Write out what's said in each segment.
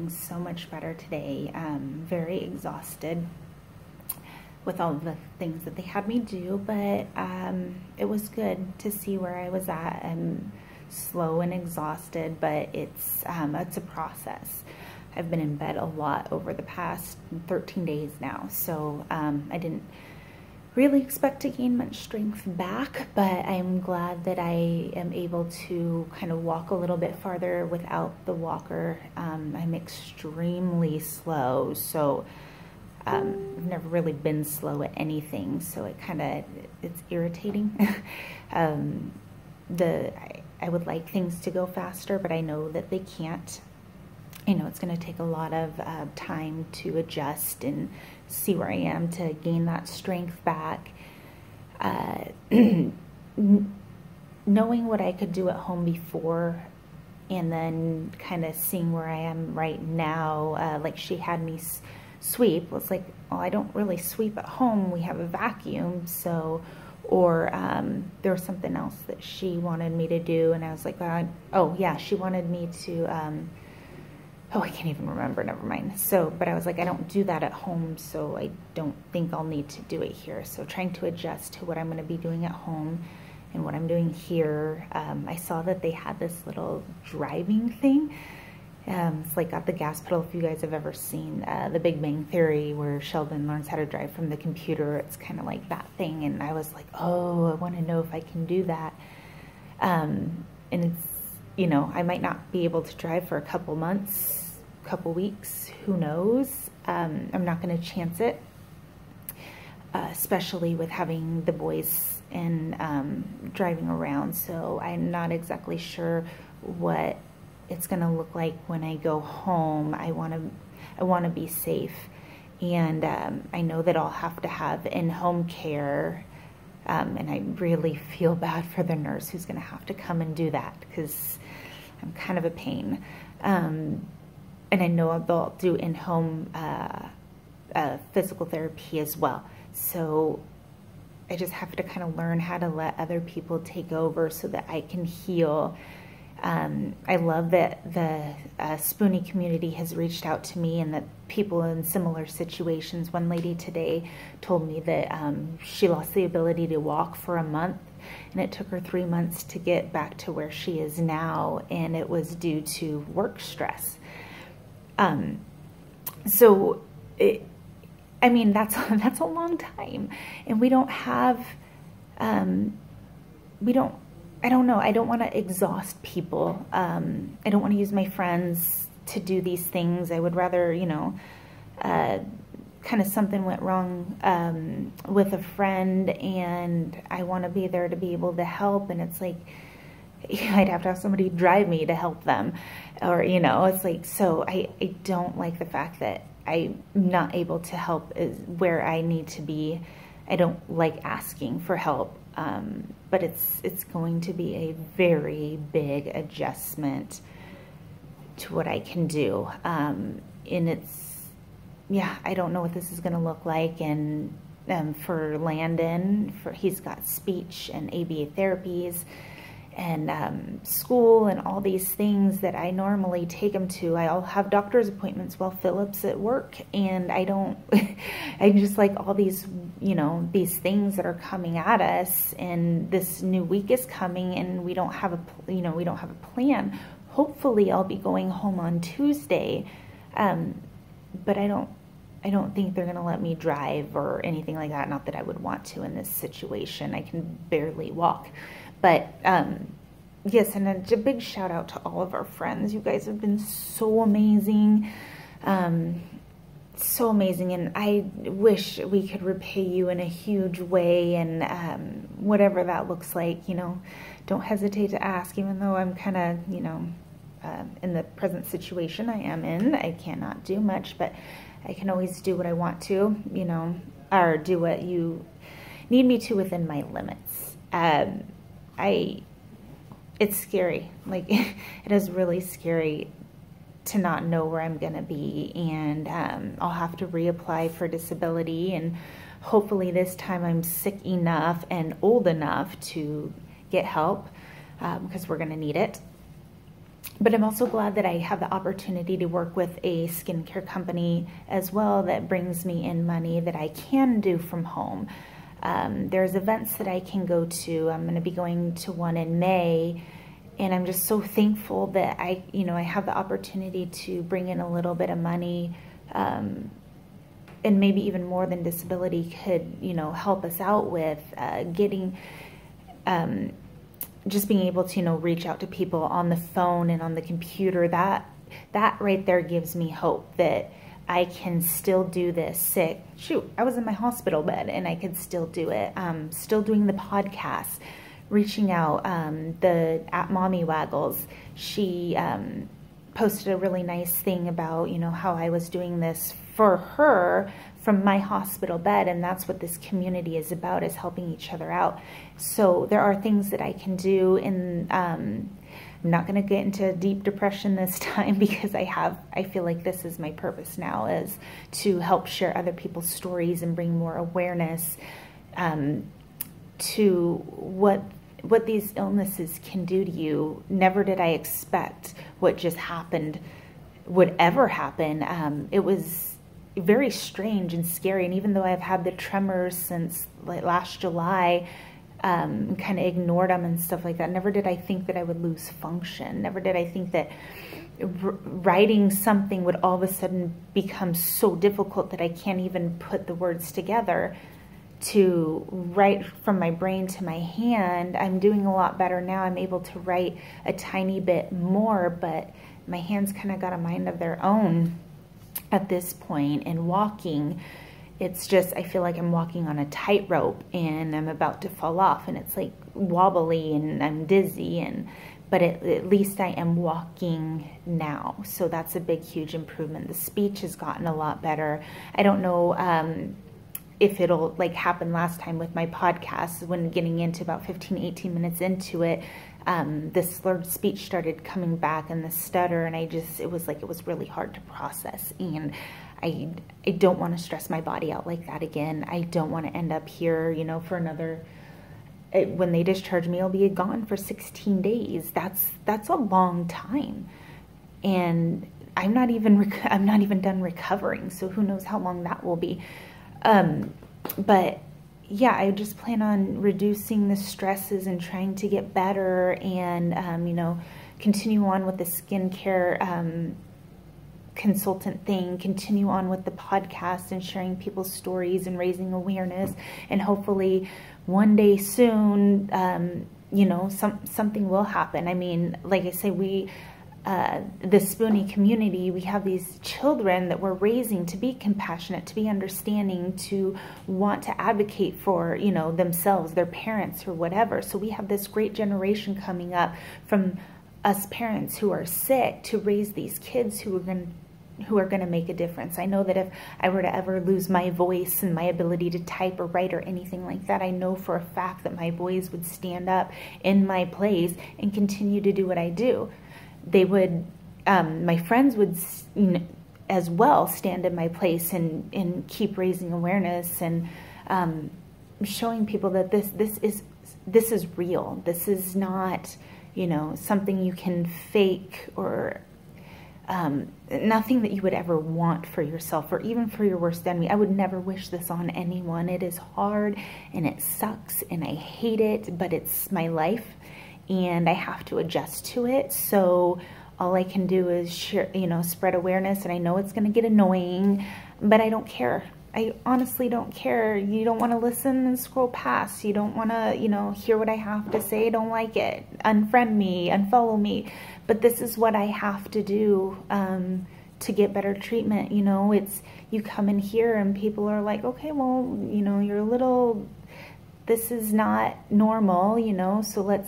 feeling so much better today. Very exhausted with all the things that they had me do, but it was good to see where I was at. I'm slow and exhausted, but it's a process. I've been in bed a lot over the past 13 days now, so I didn't really expect to gain much strength back, but I'm glad that I am able to kind of walk a little bit farther without the walker. I'm extremely slow, so I've never really been slow at anything, so it's irritating. I would like things to go faster, but I know that they can't. I know it's going to take a lot of time to adjust and see where I am to gain that strength back. Knowing what I could do at home before and then kind of seeing where I am right now, like she had me sweep, was like, oh, I don't really sweep at home. We have a vacuum, so, or there was something else that she wanted me to do, and I was like, oh yeah, she wanted me to, oh, I can't even remember, never mind. So, but I was like, I don't do that at home, so I don't think I'll need to do it here. So trying to adjust to what I'm going to be doing at home and what I'm doing here. I saw that they had this little driving thing. It's like at the gas pedal, if you guys have ever seen The Big Bang Theory, where Sheldon learns how to drive from the computer. It's kind of like that thing, and I was like, oh, I want to know if I can do that. And it's, you know, I might not be able to drive for a couple months, couple weeks, who knows. I'm not going to chance it, especially with having the boys and driving around, so I'm not exactly sure what it's going to look like when I go home. I want to be safe, and I know that I'll have to have in-home care, and I really feel bad for the nurse who's going to have to come and do that, because I'm kind of a pain. And I know they'll do in-home physical therapy as well. So I just have to kind of learn how to let other people take over so that I can heal. I love that the Spoonie community has reached out to me, and that people in similar situations. One lady today told me that she lost the ability to walk for a month, and it took her 3 months to get back to where she is now, and it was due to work stress. So I mean, that's a long time, and we don't have, I don't know, I don't want to exhaust people. I don't want to use my friends to do these things. I would rather, you know, kind of something went wrong, with a friend, and I want to be there to be able to help, and it's like, I'd have to have somebody drive me to help them, or, you know, it's like, so I don't like the fact that I'm not able to help is where I need to be. I don't like asking for help, but it's going to be a very big adjustment to what I can do, and yeah, I don't know what this is going to look like. And for Landon, he's got speech and ABA therapies, and school and all these things that I normally take him to. I'll have doctor's appointments while Philip's at work, and I don't, I just like all these, you know, these things that are coming at us, and this new week is coming, and we don't have a, you know, we don't have a plan. Hopefully I'll be going home on Tuesday, but I don't think they're going to let me drive or anything like that. Not that I would want to in this situation. I can barely walk. But yes, and a big shout out to all of our friends. You guys have been so amazing. So amazing. And I wish we could repay you in a huge way, and whatever that looks like, you know, don't hesitate to ask, even though I'm kind of, you know, in the present situation I am in. I cannot do much, but I can always do what I want to, you know, or do what you need me to within my limits. It's scary. Like, it is really scary to not know where I'm going to be, and I'll have to reapply for disability, and hopefully this time I'm sick enough and old enough to get help, because we're going to need it. but I'm also glad that I have the opportunity to work with a skincare company as well that brings me in money that I can do from home. There's events that I can go to. I'm going to be going to one in May, and I'm just so thankful that I have the opportunity to bring in a little bit of money, and maybe even more than disability could, help us out with getting, just being able to, reach out to people on the phone and on the computer. That right there gives me hope that I can still do this sick. Shoot, I was in my hospital bed and I could still do it. Still doing the podcast, reaching out. At Mommy Waggles, she posted a really nice thing about, how I was doing this for her from my hospital bed, and that's what this community is about, is helping each other out. So there are things that I can do, and I'm not going to get into deep depression this time, because I feel like this is my purpose now, is to help share other people's stories and bring more awareness to what these illnesses can do to you. Never did I expect what just happened would ever happen. It was very strange and scary, and even though I've had the tremors since like last July, kind of ignored them and stuff like that, never did I think that I would lose function. Never did I think that writing something would all of a sudden become so difficult that I can't even put the words together to write from my brain to my hand. I'm doing a lot better now. I'm able to write a tiny bit more, but my hands kind of got a mind of their own at this point. And walking, it's just, I feel like I'm walking on a tightrope and I'm about to fall off, and it's like wobbly and I'm dizzy, but at least I am walking now. So that's a big, huge improvement. The speech has gotten a lot better. I don't know if it'll like happen last time with my podcast, when getting into about 15, 18 minutes into it, the slurred speech started coming back and the stutter, and it was really hard to process. And I don't want to stress my body out like that again. I don't want to end up here, for another, when they discharge me, I'll be gone for 16 days. That's a long time. And I'm not even done recovering. So who knows how long that will be. But yeah, I just plan on reducing the stresses and trying to get better, and, continue on with the skincare, consultant thing, continue on with the podcast and sharing people's stories and raising awareness. And hopefully one day soon, something will happen. I mean, like I say, the Spoonie community, we have these children that we're raising to be compassionate, to be understanding, to want to advocate for, themselves, their parents, or whatever. So we have this great generation coming up from us parents who are sick to raise these kids who are going to make a difference. I know that if I were to ever lose my voice and my ability to type or write or anything like that, I know for a fact that my boys would stand up in my place and continue to do what I do. They would, my friends would as well stand in my place and keep raising awareness and showing people that this is real. This is not, something you can fake, or nothing that you would ever want for yourself or even for your worst enemy. I would never wish this on anyone. It is hard and it sucks and I hate it, but it's my life and I have to adjust to it. So all I can do is share, spread awareness, and I know it's going to get annoying, but I don't care. I honestly don't care. You don't want to listen and scroll past. You don't want to, hear what I have to say. Don't like it. Unfriend me, unfollow me. But this is what I have to do to get better treatment. It's, you come in here and people are like, okay, well, you're a little, this is not normal, so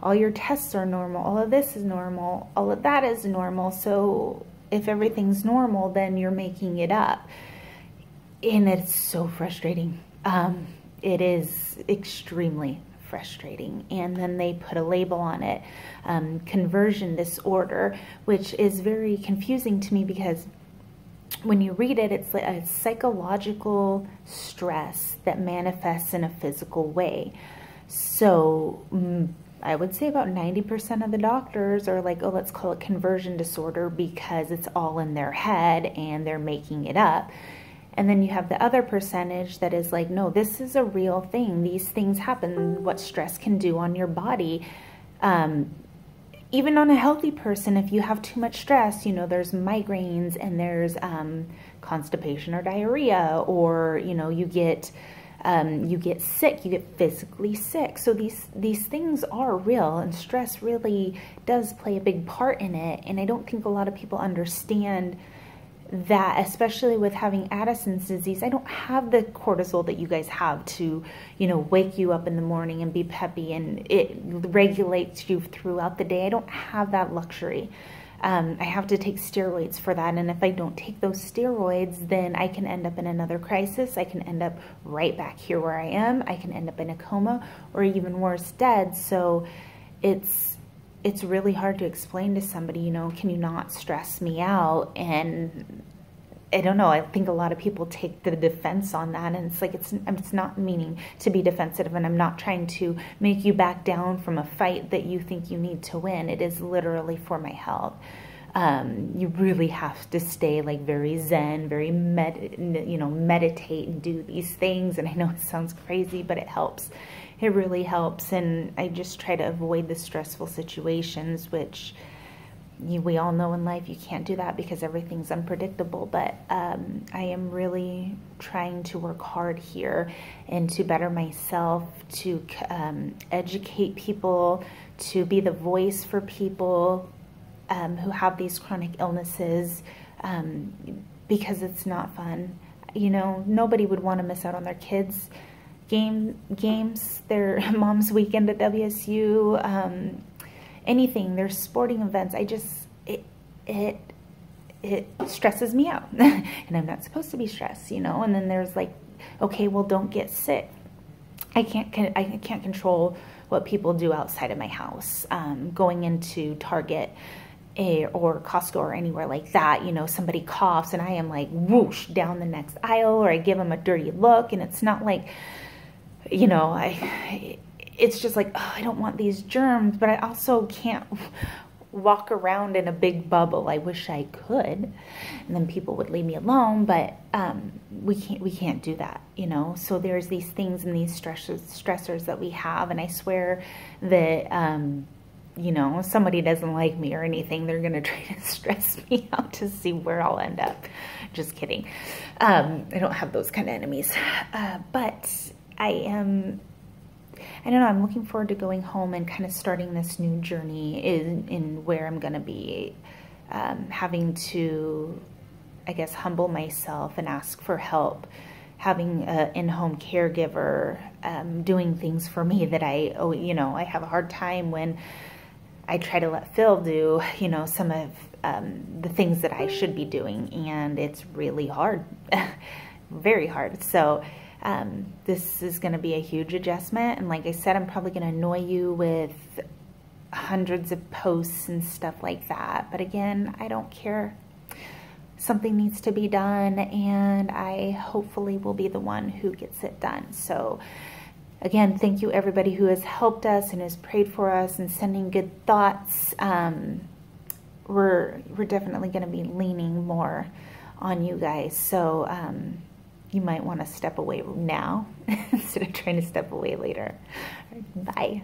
all your tests are normal. All of this is normal. All of that is normal. So if everything's normal, then you're making it up. And it's so frustrating. It is extremely frustrating. And then they put a label on it, conversion disorder, which is very confusing to me, because when you read it, it's like a psychological stress that manifests in a physical way. So I would say about 90% of the doctors are like, oh, let's call it conversion disorder because it's all in their head and they're making it up. And then you have the other percentage that is like, no, this is a real thing. These things happen, what stress can do on your body. Even on a healthy person, if you have too much stress, you know, there's migraines and there's constipation or diarrhea, or, you know, you get sick, you get physically sick. So these things are real, and stress really does play a big part in it. And I don't think a lot of people understand that, especially with having Addison's disease. I don't have the cortisol that you guys have to, you know, wake you up in the morning and be peppy, and it regulates you throughout the day. I don't have that luxury. I have to take steroids for that, and if I don't take those steroids, then I can end up in another crisis. I can end up right back here where I am. I can end up in a coma, or even worse, dead. So it's really hard to explain to somebody, you know, can you not stress me out? And I don't know, I think a lot of people take the defense on that, and it's like, it's not meaning to be defensive, and I'm not trying to make you back down from a fight that you think you need to win. It is literally for my health. You really have to stay like very zen, very meditate and do these things. And I know it sounds crazy, but it helps. It really helps. And I just try to avoid the stressful situations, which we all know in life you can't do that because everything's unpredictable. But I am really trying to work hard here and to better myself, to educate people, to be the voice for people who have these chronic illnesses, because it's not fun. You know, nobody would want to miss out on their kids' games, their mom's weekend at WSU, anything, their sporting events. It stresses me out, and I'm not supposed to be stressed, you know. And then there's like, okay, well, don't get sick. I can't control what people do outside of my house. Going into Target or Costco or anywhere like that, you know, somebody coughs and I am like whoosh down the next aisle, or I give them a dirty look, and it's not like, you know, it's just like, oh, I don't want these germs, but I also can't walk around in a big bubble. I wish I could, and then people would leave me alone, but we can't do that, you know. So there's these things and these stressors that we have, and I swear that you know, somebody doesn't like me or anything, they're gonna try to stress me out to see where I'll end up. Just kidding. I don't have those kind of enemies, but I don't know, I'm looking forward to going home and kind of starting this new journey in where I'm gonna be having to, I guess, humble myself and ask for help, having an in-home caregiver, doing things for me that you know, I have a hard time when I try to let Phil do, you know, some of the things that I should be doing, and it's really hard, very hard. So this is going to be a huge adjustment, and like I said, I'm probably going to annoy you with hundreds of posts and stuff like that, but again, I don't care. Something needs to be done, and I hopefully will be the one who gets it done. So again, thank you everybody who has helped us and has prayed for us and sending good thoughts. We're definitely going to be leaning more on you guys. So you might want to step away now instead of trying to step away later. Bye.